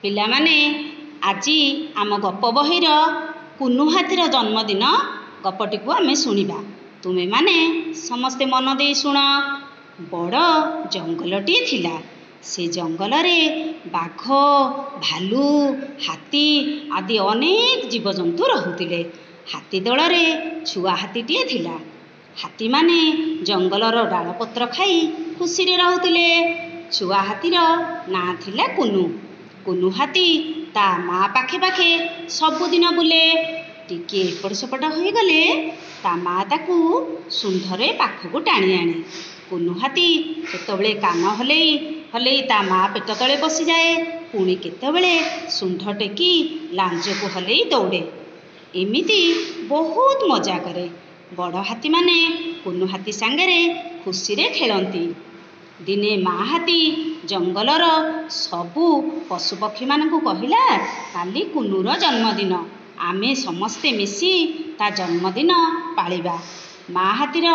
ପିଲାମାନେ ଆଜି ଆମ ଗପ ବହିର କୁନୁ ହାତୀର ଜନ୍ମଦିନ ଗପଟିକୁ ଆମେ ଶୁଣିବା। ତୁମେମାନେ ସମସ୍ତେ ମନ ଦେଇ ଶୁଣ। ବଡ଼ ଜଙ୍ଗଲଟିଏ ଥିଲା। ସେ ଜଙ୍ଗଲରେ ବାଘ, ଭାଲୁ, ହାତୀ ଆଦି ଅନେକ ଜୀବଜନ୍ତୁ ରହୁଥିଲେ। ହାତୀ ଦଳରେ ଛୁଆ ହାତୀଟିଏ ଥିଲା। ହାତୀମାନେ ଜଙ୍ଗଲର ଡାଳପତ୍ର ଖାଇ ଖୁସିରେ ରହୁଥିଲେ। ଛୁଆ ହାତୀର ନାଁ ଥିଲା କୁନୁ। କୁନୁ ହାତୀ ତା ମା ପାଖେ ପାଖେ ସବୁଦିନ ବୁଲେ। ଟିକିଏ ଏପଟ ସେପଟ ହୋଇଗଲେ ତା ମା ତାକୁ ଶୁଣ୍ଢରେ ପାଖକୁ ଟାଣି ଆଣେ। କୁନୁ ହାତୀ କେତେବେଳେ କାନ ହଲେଇ ହଲେଇ ତା ମା ପେଟ ତଳେ ପଶିଯାଏ, ପୁଣି କେତେବେଳେ ଶୁଣ୍ଢ ଟେକି ଲାଞ୍ଜକୁ ହଲେଇ ଦୌଡ଼େ। ଏମିତି ବହୁତ ମଜା କରେ। ବଡ଼ ହାତୀମାନେ କୁନୁ ହାତୀ ସାଙ୍ଗରେ ଖୁସିରେ ଖେଳନ୍ତି। ଦିନେ ମା ହାତୀ ଜଙ୍ଗଲର ସବୁ ପଶୁପକ୍ଷୀମାନଙ୍କୁ କହିଲା, କାଲି କୁନୁର ଜନ୍ମଦିନ, ଆମେ ସମସ୍ତେ ମିଶି ତା ଜନ୍ମଦିନ ପାଳିବା। ମା ହାତୀର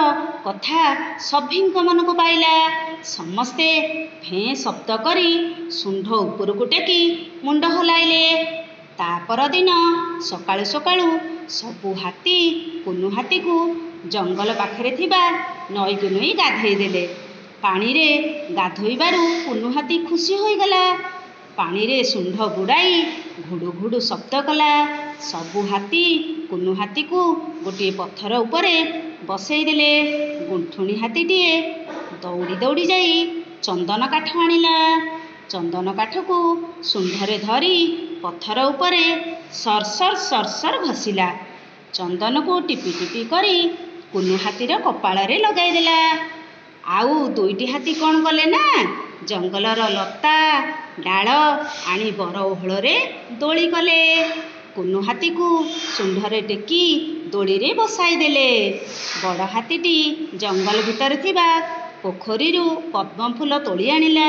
କଥା ସଭିଙ୍କ ମନକୁ ପାଇଲା। ସମସ୍ତେ ଭେଁ ଶବ୍ଦ କରି ଶୁଣ୍ଢ ଉପରକୁ ଟେକି ମୁଣ୍ଡ ହଲାଇଲେ। ତା ପରଦିନ ସକାଳୁ ସକାଳୁ ସବୁ ହାତୀ କୁନୁ ହାତୀକୁ ଜଙ୍ଗଲ ପାଖରେ ଥିବା ନଈକୁ ନେଇ ଗାଧେଇ ଦେଲେ। ପାଣିରେ ଗାଧୋଇବାରୁ କୁନୁ ହାତୀ ଖୁସି ହୋଇଗଲା। ପାଣିରେ ଶୁଣ୍ଢ ବୁଡ଼ାଇ ଘୁଡ଼ୁ ଘୁଡ଼ୁ ଶବ୍ଦ କଲା। ସବୁ ହାତୀ କୁନୁ ହାତୀକୁ ଗୋଟିଏ ପଥର ଉପରେ ବସେଇ ଦେଲେ। ଗୁଣ୍ଠୁଣି ହାତୀଟିଏ ଦୌଡ଼ି ଦୌଡ଼ି ଯାଇ ଚନ୍ଦନ କାଠ ଆଣିଲା। ଚନ୍ଦନ କାଠକୁ ଶୁଣ୍ଢରେ ଧରି ପଥର ଉପରେ ସର୍ ସର୍ ଘଷିଲା। ଚନ୍ଦନକୁ ଟିପି ଟିପି କରି କୁନୁ ହାତୀର କପାଳରେ ଲଗାଇ ଦେଲା। ଆଉ ଦୁଇଟି ହାତୀ କ'ଣ କଲେ ନା, ଜଙ୍ଗଲର ଲତା ଡାଳ ଆଣି ବର ଓହଳରେ ଦୋଳି କଲେ। କୁନୁ ହାତୀକୁ ଶୁଣ୍ଢରେ ଟେକି ଦୋଳିରେ ବସାଇ ଦେଲେ। ବଡ଼ ହାତୀଟି ଜଙ୍ଗଲ ଭିତରେ ଥିବା ପୋଖରୀରୁ ପଦ୍ମ ଫୁଲ ତୋଳି ଆଣିଲା।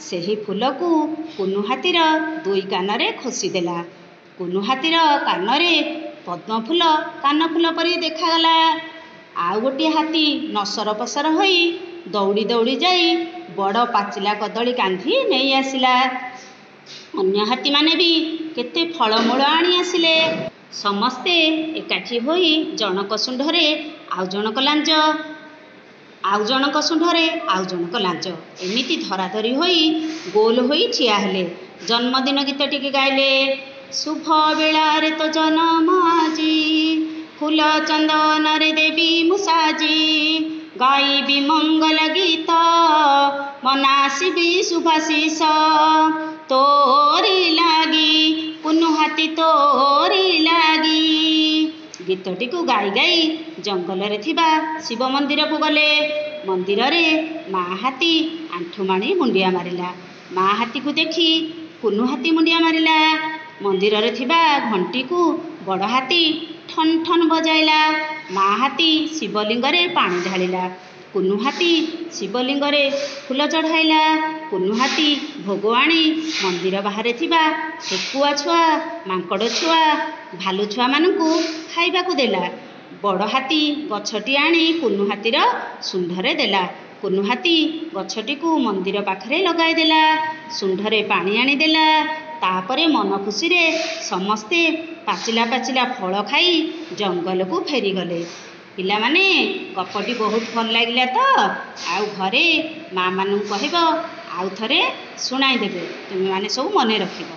ସେହି ଫୁଲକୁ କୁନୁ ହାତୀର ଦୁଇ କାନରେ ଖୋସିଦେଲା। କୁନୁ ହାତୀର କାନରେ ପଦ୍ମ ଫୁଲ କାନଫୁଲ ପରି ଦେଖାଗଲା। ଆଉ ଗୋଟିଏ ହାତୀ ନସର ପସର ହୋଇ ଦୌଡ଼ି ଦୌଡ଼ି ଯାଇ ବଡ଼ ପାଚିଲା କଦଳୀ କାନ୍ଧି ନେଇ ଆସିଲା। ଅନ୍ୟ ହାତୀମାନେ ବି କେତେ ଫଳମୂଳ ଆଣି ଆସିଲେ। ସମସ୍ତେ ଏକାଠି ହୋଇ ଜଣକ ଶୁଣ୍ଢରେ ଆଉ ଜଣକ ଲାଞ୍ଜ, ଆଉ ଜଣକ ଶୁଣ୍ଢରେ ଆଉ ଜଣକ ଲାଞ୍ଜ, ଏମିତି ଧରାଧରି ହୋଇ ଗୋଲ ହୋଇ ଠିଆ ହେଲେ। ଜନ୍ମଦିନ ଗୀତଟିକେ ଗାଇଲେ। ଶୁଭ ବେଳାରେ ତୋ ଜନମ ଆଜି, ଫୁଲ ଚନ୍ଦନରେ ଦେବି ମୁଁ ସାଜି, ଗାଇବି ମଙ୍ଗଳ ଗୀତ, ମନାସିବି ଶୁଭାଶିଷ, ତୋରି ଲାଗି କୁନୁ ହାତୀ ତୋରି ଲାଗି। ଗୀତଟିକୁ ଗାଇ ଗାଇ ଜଙ୍ଗଲରେ ଥିବା ଶିବ ମନ୍ଦିରକୁ ଗଲେ। ମନ୍ଦିରରେ ମା ହାତୀ ଆଣ୍ଠୁମାଡ଼ି ମୁଣ୍ଡିଆ ମାରିଲା। ମା ହାତୀକୁ ଦେଖି କୁନୁ ହାତୀ ମୁଣ୍ଡିଆ ମାରିଲା। ମନ୍ଦିରରେ ଥିବା ଘଣ୍ଟିକୁ ବଡ଼ ହାତୀ ଠନ୍ ଠନ୍ ବଜାଇଲା। ମା ହାତୀ ଶିବଲିଙ୍ଗରେ ପାଣି ଢାଳିଲା। କୁନୁ ହାତୀ ଶିବଲିଙ୍ଗରେ ଫୁଲ ଚଢ଼ାଇଲା। କୁନୁ ହାତୀ ଭୋଗ ଆଣି ମନ୍ଦିର ବାହାରେ ଥିବା ଠେକୁଆ ଛୁଆ, ମାଙ୍କଡ଼ ଛୁଆ, ଭାଲୁ ଛୁଆମାନଙ୍କୁ ଖାଇବାକୁ ଦେଲା। ବଡ଼ ହାତୀ ଗଛଟି ଆଣି କୁନୁ ହାତୀର ଶୁଣ୍ଢରେ ଦେଲା। କୁନୁ ହାତୀ ଗଛଟିକୁ ମନ୍ଦିର ପାଖରେ ଲଗାଇ ଦେଲା। ଶୁଣ୍ଢରେ ପାଣି ଆଣିଦେଲା। ତାପରେ ମନ ଖୁସିରେ ସମସ୍ତେ ପାଚିଲା ପାଚିଲା ଫଳ ଖାଇ ଜଙ୍ଗଲକୁ ଫେରିଗଲେ। ପିଲାମାନେ, ଗପଟି ବହୁତ ଭଲ ଲାଗିଲା ତ? ଆଉ ଘରେ ମା ମାନଙ୍କୁ କହିବ ଆଉ ଥରେ ଶୁଣାଇ ଦେବେ। ତୁମେମାନେ ସବୁ ମନେ ରଖିବ।